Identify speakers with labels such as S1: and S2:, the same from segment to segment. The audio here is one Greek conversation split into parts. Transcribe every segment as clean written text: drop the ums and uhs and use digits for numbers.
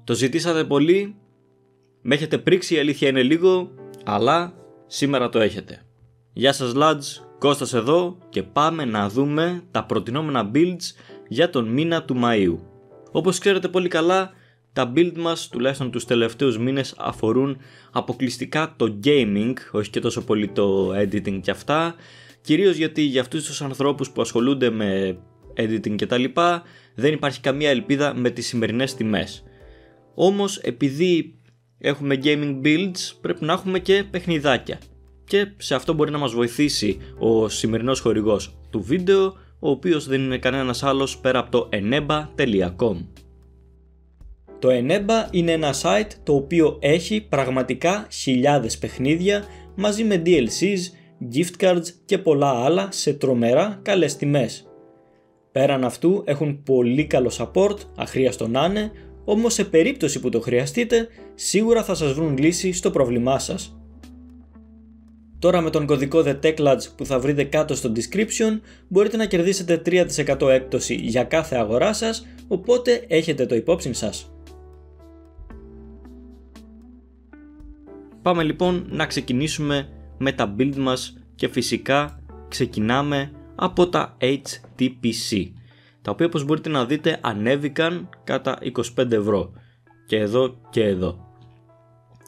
S1: Το ζητήσατε πολύ, με έχετε πρίξει, η αλήθεια είναι λίγο, αλλά σήμερα το έχετε. Γεια σας lads, Κώστας εδώ και πάμε να δούμε τα προτινόμενα builds για τον μήνα του Μαΐου. Όπως ξέρετε πολύ καλά, τα build μας, τουλάχιστον τους τελευταίους μήνες, αφορούν αποκλειστικά το gaming, όχι και τόσο πολύ το editing και αυτά, κυρίως γιατί για αυτούς τους ανθρώπους που ασχολούνται με editing και τα λοιπά, δεν υπάρχει καμία ελπίδα με τις σημερινές τιμές. Όμως επειδή έχουμε gaming builds, πρέπει να έχουμε και παιχνιδάκια. Και σε αυτό μπορεί να μας βοηθήσει ο σημερινός χορηγός του βίντεο, ο οποίος δεν είναι κανένας άλλος πέρα από το eneba.com. Το Eneba είναι ένα site το οποίο έχει πραγματικά χιλιάδες παιχνίδια μαζί με DLCs, gift cards και πολλά άλλα σε τρομερά καλές τιμές. Πέραν αυτού έχουν πολύ καλό support, αχρίαστο να είναι, όμως σε περίπτωση που το χρειαστείτε σίγουρα θα σας βρουν λύση στο πρόβλημά σας. Τώρα με τον κωδικό TheTechLads που θα βρείτε κάτω στο description μπορείτε να κερδίσετε 3% έκπτωση για κάθε αγορά σας, οπότε έχετε το υπόψη σας. Πάμε λοιπόν να ξεκινήσουμε με τα build μας και φυσικά ξεκινάμε από τα HTPC, τα οποία όπως μπορείτε να δείτε ανέβηκαν κατά 25 ευρώ και εδώ και εδώ.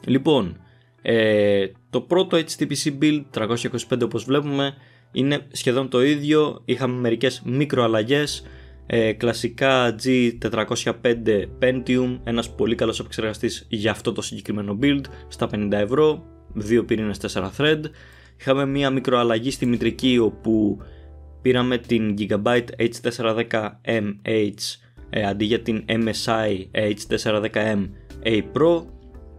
S1: Λοιπόν, το πρώτο HTPC build 325 όπως βλέπουμε είναι σχεδόν το ίδιο, είχαμε μερικές μικροαλλαγές, κλασικά G405 Pentium, ένας πολύ καλός επεξεργαστής για αυτό το συγκεκριμένο build στα 50 ευρώ, 2 πυρήνες 4 thread. Είχαμε μία μικροαλλαγή στη μητρική όπου πήραμε την Gigabyte H410MH αντί για την MSI H410M A Pro.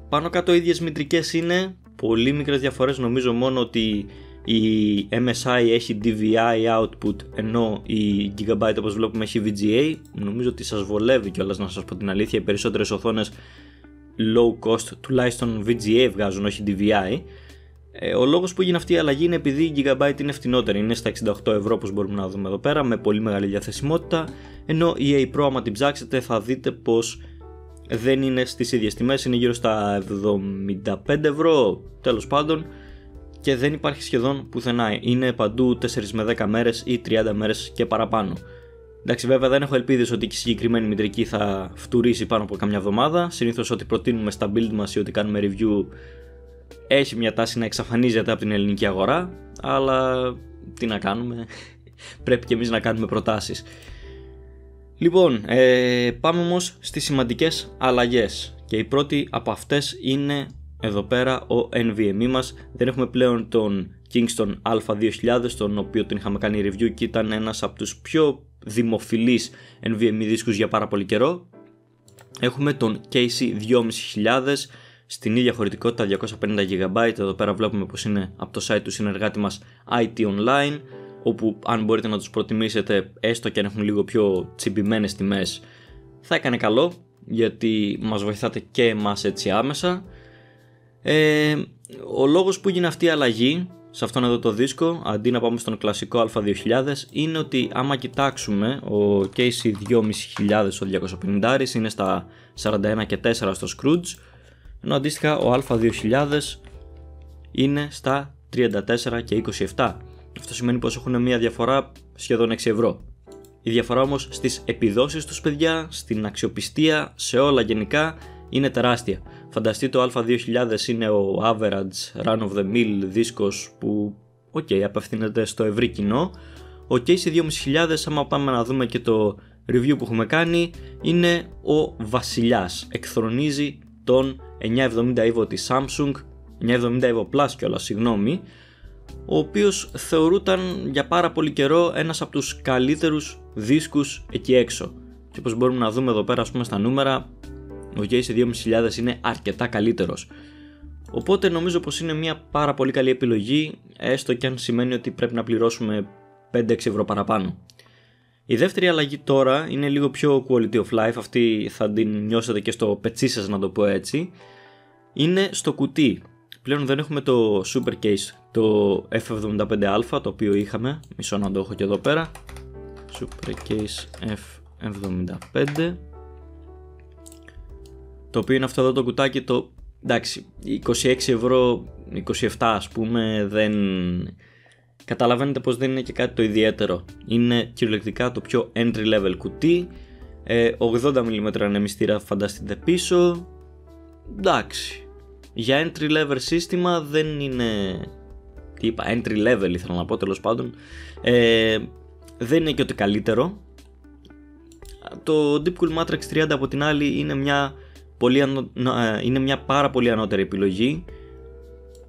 S1: Πάνω κάτω ίδιες μητρικές είναι, πολύ μικρές διαφορές, νομίζω μόνο ότι η MSI έχει DVI output ενώ η Gigabyte όπως βλέπουμε έχει VGA. Νομίζω ότι σας βολεύει κιόλας, να σας πω την αλήθεια, οι περισσότερες οθόνες low cost τουλάχιστον VGA βγάζουν, όχι DVI. Ο λόγος που έγινε αυτή η αλλαγή είναι επειδή η Gigabyte είναι φτηνότερη, είναι στα 68 ευρώ όπως μπορούμε να δούμε εδώ πέρα, με πολύ μεγάλη διαθεσιμότητα, ενώ η A Pro άμα την ψάξετε θα δείτε πως δεν είναι στις ίδιες τιμές, είναι γύρω στα 75 ευρώ τέλος πάντων και δεν υπάρχει σχεδόν πουθενά, είναι παντού 4 με 10 μέρες ή 30 μέρες και παραπάνω. Εντάξει, βέβαια δεν έχω ελπίδες ότι η συγκεκριμένη μητρική θα φτουρήσει πάνω από καμιά εβδομάδα, συνήθως ό,τι προτείνουμε στα build μας ή ό,τι κάνουμε review έχει μια τάση να εξαφανίζεται από την ελληνική αγορά, αλλά τι να κάνουμε, πρέπει και εμείς να κάνουμε προτάσεις. Λοιπόν, πάμε όμως στις σημαντικές αλλαγές και η πρώτη από αυτές είναι εδώ πέρα ο NVMe μας. Δεν έχουμε πλέον τον Kingston A2000, τον οποίο την είχαμε κάνει review και ήταν ένας από τους πιο δημοφιλείς NVMe δίσκους για πάρα πολύ καιρό. Έχουμε τον KC2500 στην ίδια χωρητικότητα 250 GB, εδώ πέρα βλέπουμε πως είναι από το site του συνεργάτη μας IT Online, όπου αν μπορείτε να τους προτιμήσετε έστω και αν έχουν λίγο πιο τσιμπημένες τιμές θα έκανε καλό, γιατί μας βοηθάτε και εμάς έτσι άμεσα. Ο λόγος που γίνει αυτή η αλλαγή σε αυτόν εδώ το δίσκο αντί να πάμε στον κλασικό Α2000 είναι ότι άμα κοιτάξουμε ο KC2500 ο 250 είναι στα 41 και 4 στο Scrooge, ενώ αντίστοιχα ο Α2000 είναι στα 34 και 27. Αυτό σημαίνει πως έχουν μια διαφορά σχεδόν 6 ευρώ. Η διαφορά όμως στις επιδόσεις τους παιδιά, στην αξιοπιστία, σε όλα γενικά είναι τεράστια. Φανταστείτε το Α2000 είναι ο average run of the mill δίσκος που απευθύνεται στο ευρύ κοινό. Ο KC2500, άμα πάμε να δούμε και το review που έχουμε κάνει, είναι ο βασιλιάς, εκθρονίζει τον 970 EVO της Samsung, 970 EVO Plus κιόλας, συγγνώμη, ο οποίος θεωρούταν για πάρα πολύ καιρό ένας από τους καλύτερους δίσκους εκεί έξω. Και όπως μπορούμε να δούμε εδώ πέρα, ας πούμε στα νούμερα, ο KC2500 είναι αρκετά καλύτερος. Οπότε νομίζω πως είναι μια πάρα πολύ καλή επιλογή, έστω και αν σημαίνει ότι πρέπει να πληρώσουμε 5-6 ευρώ παραπάνω. Η δεύτερη αλλαγή τώρα είναι λίγο πιο quality of life, αυτή θα την νιώσετε και στο πετσί σας να το πω έτσι. Είναι στο κουτί. Πλέον δεν έχουμε το super case, το F75α, το οποίο είχαμε, μισό να το έχω και εδώ πέρα. Super case F75. το οποίο είναι αυτό εδώ το κουτάκι, το εντάξει, 26 ευρώ, 27 ας πούμε, δεν... Καταλαβαίνετε πως δεν είναι και κάτι το ιδιαίτερο. Είναι κυριολεκτικά το πιο entry level κουτί, 80 mm ανεμιστήρα φανταστείτε πίσω. Εντάξει, για entry level σύστημα δεν είναι... Τι είπα, entry level ήθελα να πω, τέλος πάντων. Δεν είναι και ότι καλύτερο. Το Deepcool Matrix 30 από την άλλη είναι μια πάρα πολύ ανώτερη επιλογή,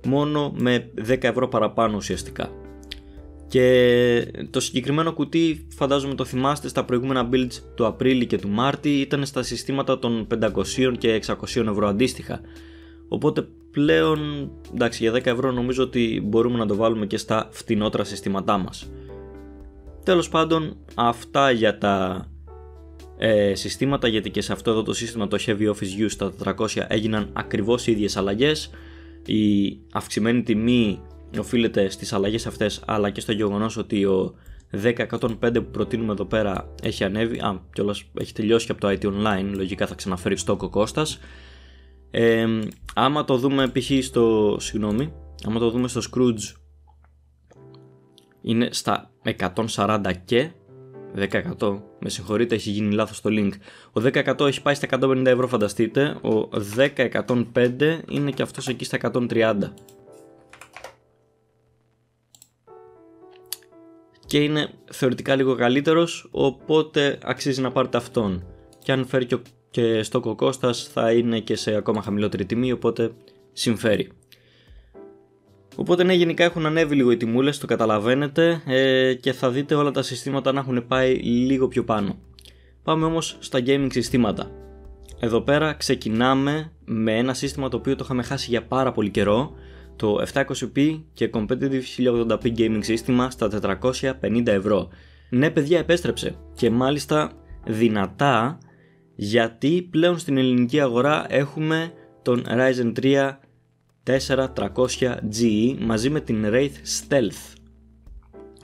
S1: μόνο με 10 ευρώ παραπάνω ουσιαστικά. Και το συγκεκριμένο κουτί, φαντάζομαι το θυμάστε, στα προηγούμενα builds του Απρίλη και του Μάρτη ήταν στα συστήματα των 500 και 600 ευρώ αντίστοιχα. Οπότε πλέον, εντάξει, για 10 ευρώ νομίζω ότι μπορούμε να το βάλουμε και στα φτηνότερα συστήματά μας. Τέλος πάντων, αυτά για τα συστήματα, γιατί και σε αυτό εδώ το σύστημα, το Heavy Office Use στα 400, έγιναν ακριβώς οι ίδιες αλλαγές. Η αυξημένη τιμή οφείλεται στις αλλαγές αυτές, αλλά και στο γεγονός ότι ο 10.105 που προτείνουμε εδώ πέρα έχει ανέβει, κιόλας έχει τελειώσει και από το IT Online, λογικά θα ξαναφέρει στόκο Κώστας. Άμα το δούμε π.χ. άμα το δούμε στο Scrooge, είναι στα 140 και 10%, με συγχωρείτε, έχει γίνει λάθος το link. Ο 10% έχει πάει στα 150 ευρώ, φανταστείτε. Ο 10.105 είναι και αυτός εκεί στα 130. Και είναι θεωρητικά λίγο καλύτερος, οπότε αξίζει να πάρετε αυτόν. Και αν φέρει και στόκο Κώστας θα είναι και σε ακόμα χαμηλότερη τιμή, οπότε συμφέρει. Οπότε ναι, γενικά έχουν ανέβει λίγο οι τιμούλες, το καταλαβαίνετε, και θα δείτε όλα τα συστήματα να έχουν πάει λίγο πιο πάνω. Πάμε όμως στα gaming συστήματα. Εδώ πέρα ξεκινάμε με ένα σύστημα το οποίο το είχαμε χάσει για πάρα πολύ καιρό, το 720p και competitive 1080p gaming σύστημα στα 450 ευρώ. Ναι παιδιά, επέστρεψε, και μάλιστα δυνατά, γιατί πλέον στην ελληνική αγορά έχουμε τον Ryzen 3 4300GE μαζί με την Wraith Stealth.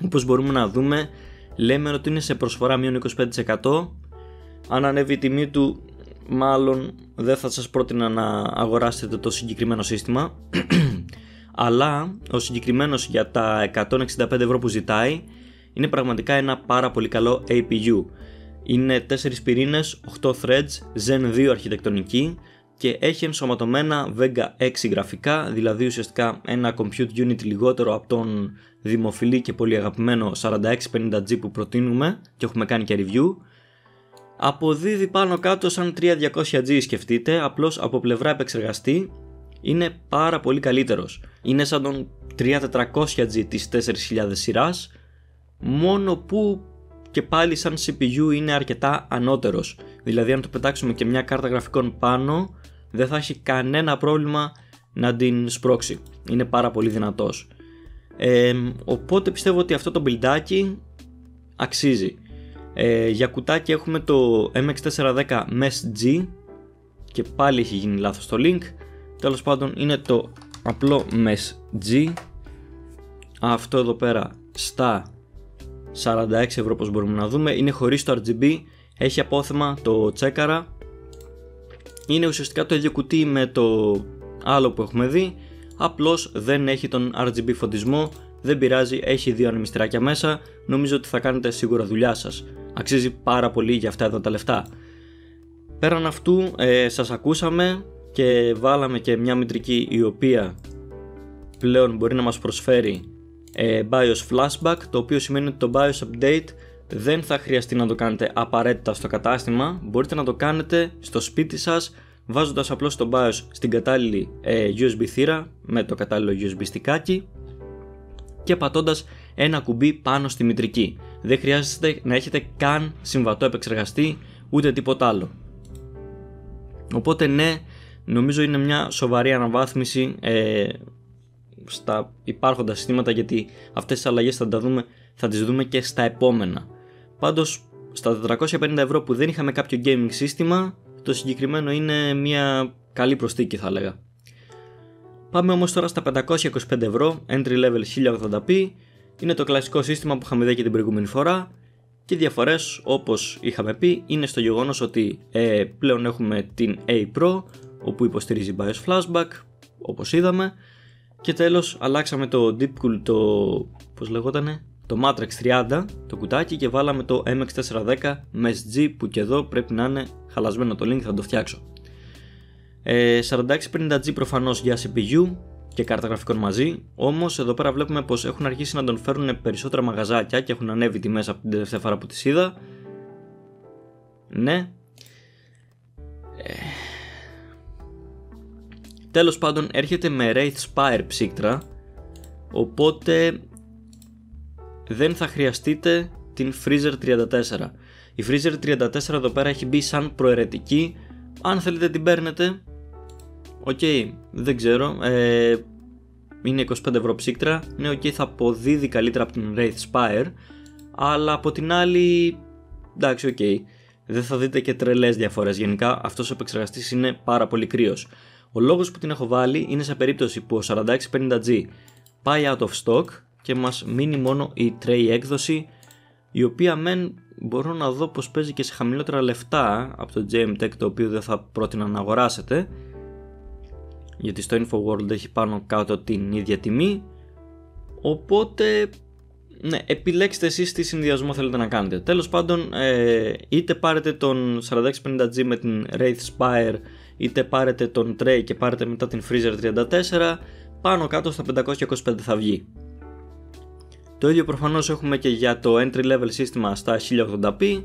S1: Όπως μπορούμε να δούμε, λέμε ότι είναι σε προσφορά μείον 25%. Αν ανέβει η τιμή του, μάλλον δεν θα σας πρότεινα να αγοράσετε το συγκεκριμένο σύστημα. Αλλά ο συγκεκριμένος για τα 165 ευρώ που ζητάει είναι πραγματικά ένα πάρα πολύ καλό APU. Είναι 4 πυρήνες, 8 threads, Zen 2 αρχιτεκτονική και έχει ενσωματωμένα Vega 6 γραφικά, δηλαδή ουσιαστικά ένα compute unit λιγότερο από τον δημοφιλή και πολύ αγαπημένο 4650G που προτείνουμε και έχουμε κάνει και review. Αποδίδει πάνω κάτω σαν 3200G, σκεφτείτε, απλώς από πλευρά επεξεργαστή είναι πάρα πολύ καλύτερος. Είναι σαν τον 3400G της 4000 σειράς, μόνο που και πάλι σαν CPU είναι αρκετά ανώτερος. Δηλαδή αν το πετάξουμε και μια κάρτα γραφικών πάνω, δεν θα έχει κανένα πρόβλημα να την σπρώξει. Είναι πάρα πολύ δυνατός. Οπότε πιστεύω ότι αυτό το μπιλντάκι αξίζει. Για κουτάκι έχουμε το MX410 MES G και πάλι έχει γίνει λάθος το link. Τέλος πάντων είναι το απλό MES G. Αυτό εδώ πέρα στα 46 ευρώ, όπως μπορούμε να δούμε. Είναι χωρίς το RGB, έχει απόθεμα, το τσέκαρα. Είναι ουσιαστικά το ίδιο κουτί με το άλλο που έχουμε δει, απλώς δεν έχει τον RGB φωτισμό. Δεν πειράζει, έχει δύο ανεμιστηράκια μέσα. Νομίζω ότι θα κάνετε σίγουρα δουλειά σας. Αξίζει πάρα πολύ για αυτά εδώ τα λεφτά. Πέραν αυτού σας ακούσαμε και βάλαμε και μια μητρική η οποία πλέον μπορεί να μας προσφέρει BIOS flashback, το οποίο σημαίνει ότι το BIOS update δεν θα χρειαστεί να το κάνετε απαραίτητα στο κατάστημα. Μπορείτε να το κάνετε στο σπίτι σας, βάζοντας απλώς το BIOS στην κατάλληλη USB θύρα με το κατάλληλο USB στικάκι και πατώντας ένα κουμπί πάνω στη μητρική. Δεν χρειάζεται να έχετε καν συμβατό επεξεργαστή ούτε τίποτα άλλο. Οπότε ναι, νομίζω είναι μια σοβαρή αναβάθμιση στα υπάρχοντα συστήματα, γιατί αυτές τις αλλαγές θα τις δούμε και στα επόμενα. Πάντως στα 450 ευρώ που δεν είχαμε κάποιο gaming σύστημα, το συγκεκριμένο είναι μια καλή προσθήκη, θα έλεγα. Πάμε όμως τώρα στα 525 ευρώ, entry level 1080p. Είναι το κλασικό σύστημα που είχαμε δει και την προηγούμενη φορά. Και οι διαφορές, όπως είχαμε πει, είναι στο γεγονός ότι πλέον έχουμε την A Pro, όπου υποστηρίζει BIOS Flashback, όπως είδαμε. Και τέλος αλλάξαμε το Deepcool, το Matrix 30, το κουτάκι, και βάλαμε το MX410 με SG, που και εδώ πρέπει να είναι χαλασμένο το link, θα το φτιάξω. 4650G προφανώς για CPU και κάρτα γραφικών μαζί, όμως εδώ πέρα βλέπουμε πως έχουν αρχίσει να τον φέρουν περισσότερα μαγαζάκια και έχουν ανέβει τιμές από την τελευταία φορά που τις είδα. Ναι. Τέλος πάντων έρχεται με Wraith Spire ψύκτρα, οπότε δεν θα χρειαστείτε την Freezer 34. Η Freezer 34 εδώ πέρα έχει μπει σαν προαιρετική. Αν θέλετε την παίρνετε. Οκ, δεν ξέρω. Είναι 25 ευρώ ψύκτρα. Ναι, οκ, θα αποδίδει καλύτερα από την Wraith Spire. Αλλά από την άλλη, εντάξει, οκ, δεν θα δείτε και τρελές διαφορές. Γενικά αυτός ο επεξεργαστής είναι πάρα πολύ κρύος. Ο λόγος που την έχω βάλει είναι σε περίπτωση που ο 4650G πάει out of stock και μας μείνει μόνο η tray έκδοση, η οποία μεν μπορώ να δω πως παίζει και σε χαμηλότερα λεφτά από το JMTech, το οποίο δεν θα πρότεινα να αγοράσετε, γιατί στο InfoWorld έχει πάνω κάτω την ίδια τιμή. Οπότε ναι, επιλέξτε εσείς τι συνδυασμό θέλετε να κάνετε. Τέλος πάντων, είτε πάρετε τον 4650G με την Wraith Spire, είτε πάρετε τον tray και πάρετε μετά την Freezer 34, πάνω κάτω στα 525 θα βγει. Το ίδιο προφανώς έχουμε και για το entry level σύστημα στα 1080p,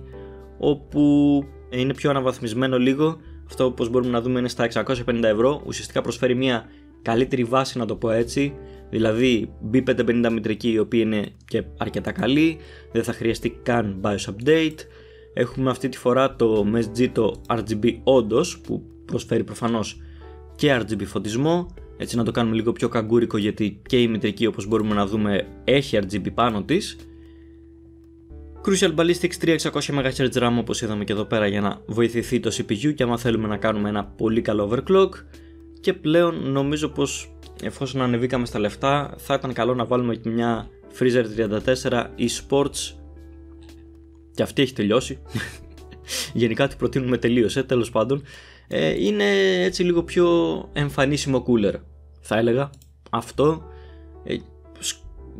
S1: όπου είναι πιο αναβαθμισμένο λίγο. Αυτό, όπως μπορούμε να δούμε, είναι στα 650 ευρώ. Ουσιαστικά προσφέρει μια καλύτερη βάση, να το πω έτσι. Δηλαδή B550 μητρική, η οποία είναι και αρκετά καλή, δεν θα χρειαστεί καν BIOS update. Έχουμε αυτή τη φορά το MSG, το RGB όντως, που προσφέρει προφανώς και RGB φωτισμό. Έτσι να το κάνουμε λίγο πιο καγκούρικο, γιατί και η μητρική, όπως μπορούμε να δούμε, έχει RGB πάνω της. Crucial Ballistix 3600 MHz RAM, όπως είδαμε και εδώ πέρα, για να βοηθηθεί το CPU και άμα θέλουμε να κάνουμε ένα πολύ καλό overclock. Και πλέον νομίζω πως εφόσον ανεβήκαμε στα λεφτά, θα ήταν καλό να βάλουμε και μια Freezer 34 eSports, και αυτή έχει τελειώσει. Γενικά τη προτείνουμε τελείωσε, τέλος πάντων. Είναι έτσι λίγο πιο εμφανίσιμο cooler, θα έλεγα αυτό.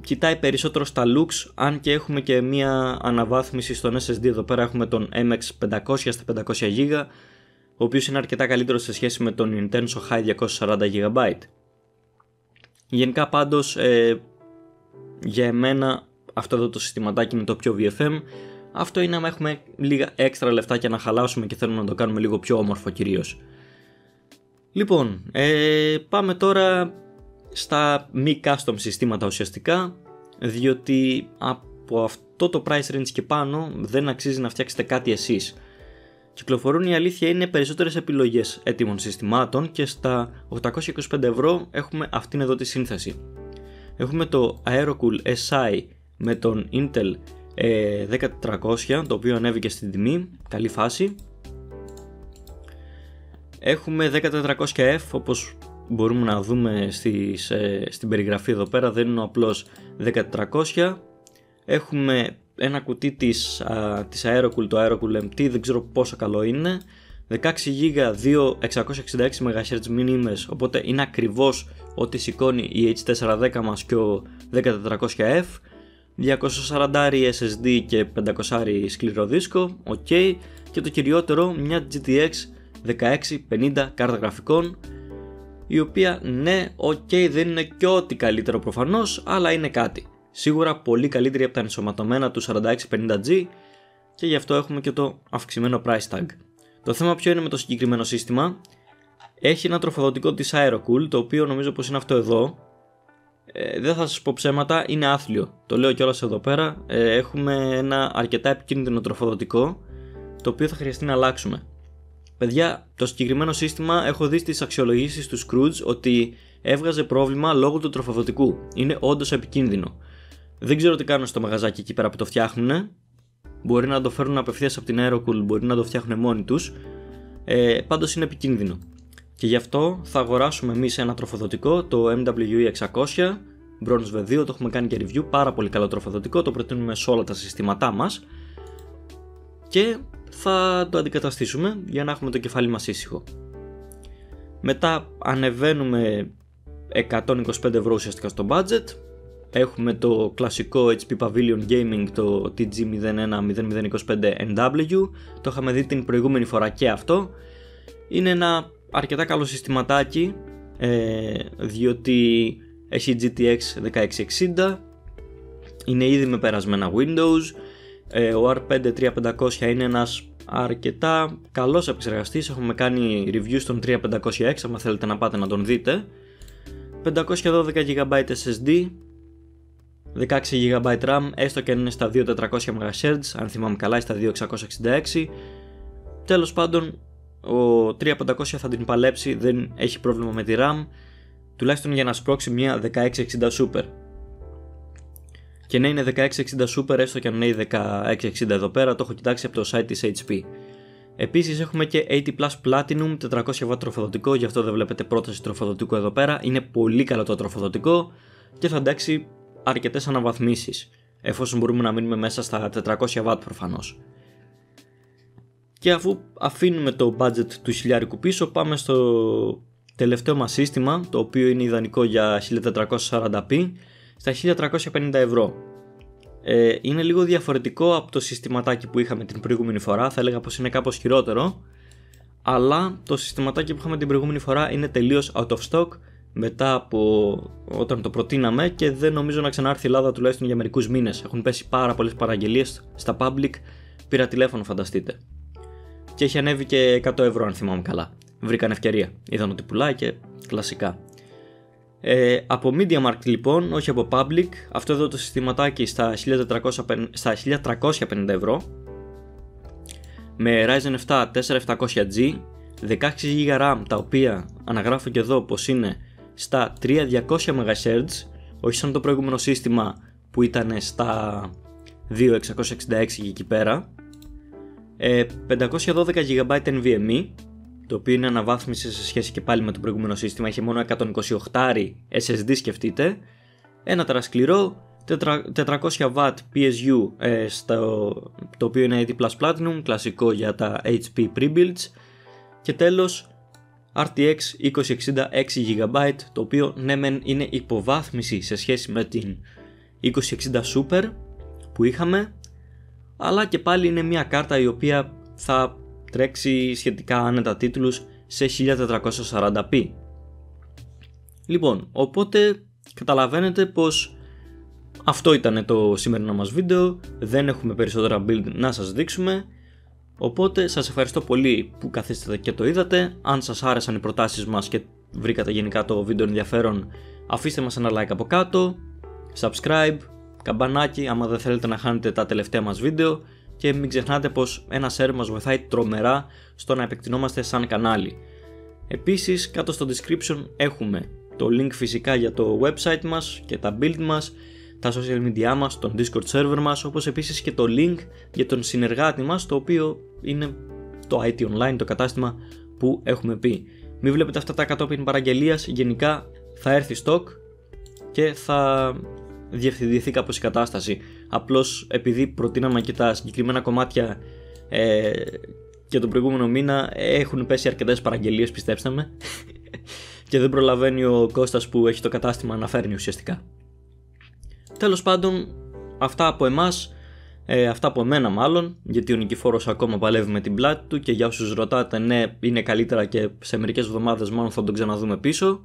S1: Κοιτάει περισσότερο στα looks, αν και έχουμε και μια αναβάθμιση στον SSD. Εδώ πέρα έχουμε τον MX500 στα 500 GB, ο οποίος είναι αρκετά καλύτερο σε σχέση με τον Intenso High 240 GB. Γενικά πάντως, για εμένα αυτό εδώ το συστηματάκι είναι το πιο VFM. Αυτό είναι άμα έχουμε λίγα έξτρα λεφτάκια να χαλάσουμε και θέλουμε να το κάνουμε λίγο πιο όμορφο κυρίως. Λοιπόν, πάμε τώρα στα μη custom συστήματα ουσιαστικά, διότι από αυτό το price range και πάνω δεν αξίζει να φτιάξετε κάτι εσείς. Κυκλοφορούν, η αλήθεια είναι, περισσότερες επιλογές έτοιμων συστημάτων και στα 825 ευρώ έχουμε αυτήν εδώ τη σύνθεση. Έχουμε το Aerocool SI με τον Intel 10400, το οποίο ανέβηκε στην τιμή, καλή φάση. Έχουμε 10400F, όπως μπορούμε να δούμε στην περιγραφή εδώ πέρα, δεν είναι ο απλός 10400. Έχουμε ένα κουτί της Aerocool, το Aerocool MT, δεν ξέρω πόσο καλό είναι. 16 GB, 2 666 MHz μήνυμες, οπότε είναι ακριβώς ό,τι σηκώνει η H410 μας και ο 10400F. 240 SSD και 500 σκληρό δίσκο, ok. Και το κυριότερο, μια GTX 1650 κάρτα γραφικών, η οποία ναι, ok, δεν είναι και ό,τι καλύτερο προφανώς, αλλά είναι κάτι. Σίγουρα πολύ καλύτερη από τα ενσωματωμένα του 4650G, και γι' αυτό έχουμε και το αυξημένο price tag. Το θέμα ποιο είναι με το συγκεκριμένο σύστημα? Έχει ένα τροφοδοτικό της Aerocool, το οποίο νομίζω πως είναι αυτό εδώ. Δεν θα σας πω ψέματα, είναι άθλιο. Το λέω κιόλας εδώ πέρα. Έχουμε ένα αρκετά επικίνδυνο τροφοδοτικό, το οποίο θα χρειαστεί να αλλάξουμε. Παιδιά, το συγκεκριμένο σύστημα έχω δει στις αξιολογήσεις του Scrooge ότι έβγαζε πρόβλημα λόγω του τροφοδοτικού. Είναι όντως επικίνδυνο. Δεν ξέρω τι κάνουν στο μαγαζάκι εκεί πέρα που το φτιάχνουν. Μπορεί να το φέρουν απευθείας από την Aerocool, μπορεί να το φτιάχνουν μόνοι τους. Πάντως είναι επικίνδυνο. Και γι' αυτό θα αγοράσουμε εμείς ένα τροφοδοτικό, το MWE 600 Bronze V2, το έχουμε κάνει και review, πάρα πολύ καλό τροφοδοτικό, το προτείνουμε σε όλα τα συστήματά μας. και θα το αντικαταστήσουμε για να έχουμε το κεφάλι μας ήσυχο. Μετά ανεβαίνουμε 125 ευρώ ουσιαστικά στο budget. Έχουμε το κλασικό HP Pavilion Gaming, το TG010025NW. Το είχαμε δει την προηγούμενη φορά και αυτό. Είναι ένα αρκετά καλό συστηματάκι, διότι έχει GTX 1660, είναι ήδη με περασμένα Windows. Ο R5 3500 είναι ένας αρκετά καλός επεξεργαστής. Έχουμε κάνει review στον 3500X, αν θέλετε να πάτε να τον δείτε. 512GB SSD, 16GB RAM, έστω και αν είναι στα 2400 MHz, αν θυμάμαι καλά, στα 2666. Τέλος πάντων, ο 3500 θα την παλέψει, δεν έχει πρόβλημα με τη RAM, τουλάχιστον για να σπρώξει μια 1660 Super. Και να είναι 1660 Super, έστω και αν είναι 1660 εδώ πέρα, το έχω κοιτάξει από το site της HP. Επίσης έχουμε και 80 Plus Platinum 400W τροφοδοτικό, γι' αυτό δεν βλέπετε πρόταση τροφοδοτικού εδώ πέρα. Είναι πολύ καλό το τροφοδοτικό και θα αντέξει αρκετές αναβαθμίσεις, εφόσον μπορούμε να μείνουμε μέσα στα 400W προφανώς. Και αφού αφήνουμε το budget του χιλιάρικου πίσω, πάμε στο τελευταίο μας σύστημα, το οποίο είναι ιδανικό για 1440p, στα 1350 ευρώ. Είναι λίγο διαφορετικό από το συστηματάκι που είχαμε την προηγούμενη φορά, θα έλεγα πως είναι κάπως χειρότερο, αλλά το συστηματάκι που είχαμε την προηγούμενη φορά είναι τελείως out of stock μετά από όταν το προτείναμε και δεν νομίζω να ξανάρθει η Ελλάδα τουλάχιστον για μερικούς μήνες. Έχουν πέσει πάρα πολλές παραγγελίες στα public, πήρα τηλέφωνο φανταστείτε. Και έχει ανέβει και 100 ευρώ αν θυμάμαι καλά. Βρήκαν ευκαιρία, είδαν ότι πουλάει και κλασικά. Από MediaMarkt λοιπόν, όχι από public, αυτό εδώ το συστηματάκι στα 1350 ευρώ, με Ryzen 7 4700G, 16GB RAM, τα οποία αναγράφω και εδώ πως είναι στα 3200 MHz, όχι σαν το προηγούμενο σύστημα που ήταν στα 2666 και εκεί πέρα. 512GB NVMe, το οποίο είναι αναβάθμιση σε σχέση και πάλι με το προηγούμενο σύστημα, είχε μόνο 128 SSD σκεφτείτε, ένα τερασκληρό, 400W PSU, το οποίο είναι 80 Plus Platinum, κλασικό για τα HP Prebuilds, και τέλος RTX 2060 6GB, το οποίο ναι μεν είναι υποβάθμιση σε σχέση με την 2060 Super που είχαμε, αλλά και πάλι είναι μια κάρτα η οποία θα τρέξει σχετικά άνετα τίτλους σε 1440p. Λοιπόν, οπότε καταλαβαίνετε πως αυτό ήταν το σημερινό μας βίντεο, δεν έχουμε περισσότερα build να σας δείξουμε, οπότε σας ευχαριστώ πολύ που καθίσατε και το είδατε. Αν σας άρεσαν οι προτάσεις μας και βρήκατε γενικά το βίντεο ενδιαφέρον, αφήστε μας ένα like από κάτω, subscribe, καμπανάκι άμα δεν θέλετε να χάνετε τα τελευταία μας βίντεο, και μην ξεχνάτε πως ένα share μας βοηθάει τρομερά στο να επεκτηνόμαστε σαν κανάλι. Επίσης κάτω στο description έχουμε το link φυσικά για το website μας και τα build μας, τα social media μας, τον Discord server μας, όπως επίσης και το link για τον συνεργάτη μας, το οποίο είναι το IT Online, το κατάστημα που έχουμε πει. Μην βλέπετε αυτά τα κατόπιν παραγγελίας, γενικά θα έρθει stock και θα διευθυνθεί κάπως η κατάσταση. Απλώς επειδή προτείναμε και τα συγκεκριμένα κομμάτια και τον προηγούμενο μήνα, έχουν πέσει αρκετές παραγγελίες, πιστέψτε με, και δεν προλαβαίνει ο Κώστας που έχει το κατάστημα να φέρνει ουσιαστικά. Τέλος πάντων, αυτά από εμάς, αυτά από εμένα μάλλον, γιατί ο Νικηφόρος ακόμα παλεύει με την πλάτη του και για όσους ρωτάτε, ναι, είναι καλύτερα και σε μερικές εβδομάδες μάλλον θα τον ξαναδούμε πίσω.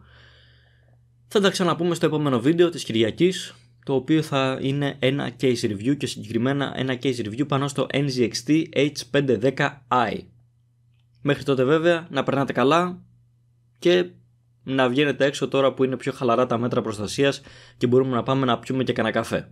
S1: Θα τα ξαναπούμε στο επόμενο βίντεο της Κυριακής, το οποίο θα είναι ένα case review και συγκεκριμένα ένα case review πάνω στο NZXT H510i. Μέχρι τότε βέβαια να περνάτε καλά και να βγαίνετε έξω τώρα που είναι πιο χαλαρά τα μέτρα προστασίας και μπορούμε να πάμε να πιούμε και κανένα καφέ.